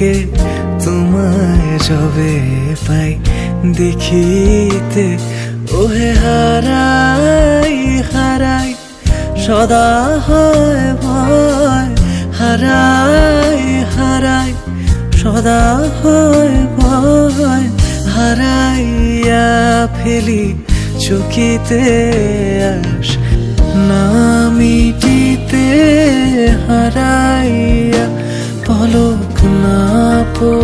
থেকে তোমায় যবে পাই দেখিতে, ওহে হারাই হারাই সদা হয় ভয়, হারাই হারাই সদা হয় ভয়, হারাইয়া ফেলি চকিতে আস না মিটিতে, হারাইয়া পলক না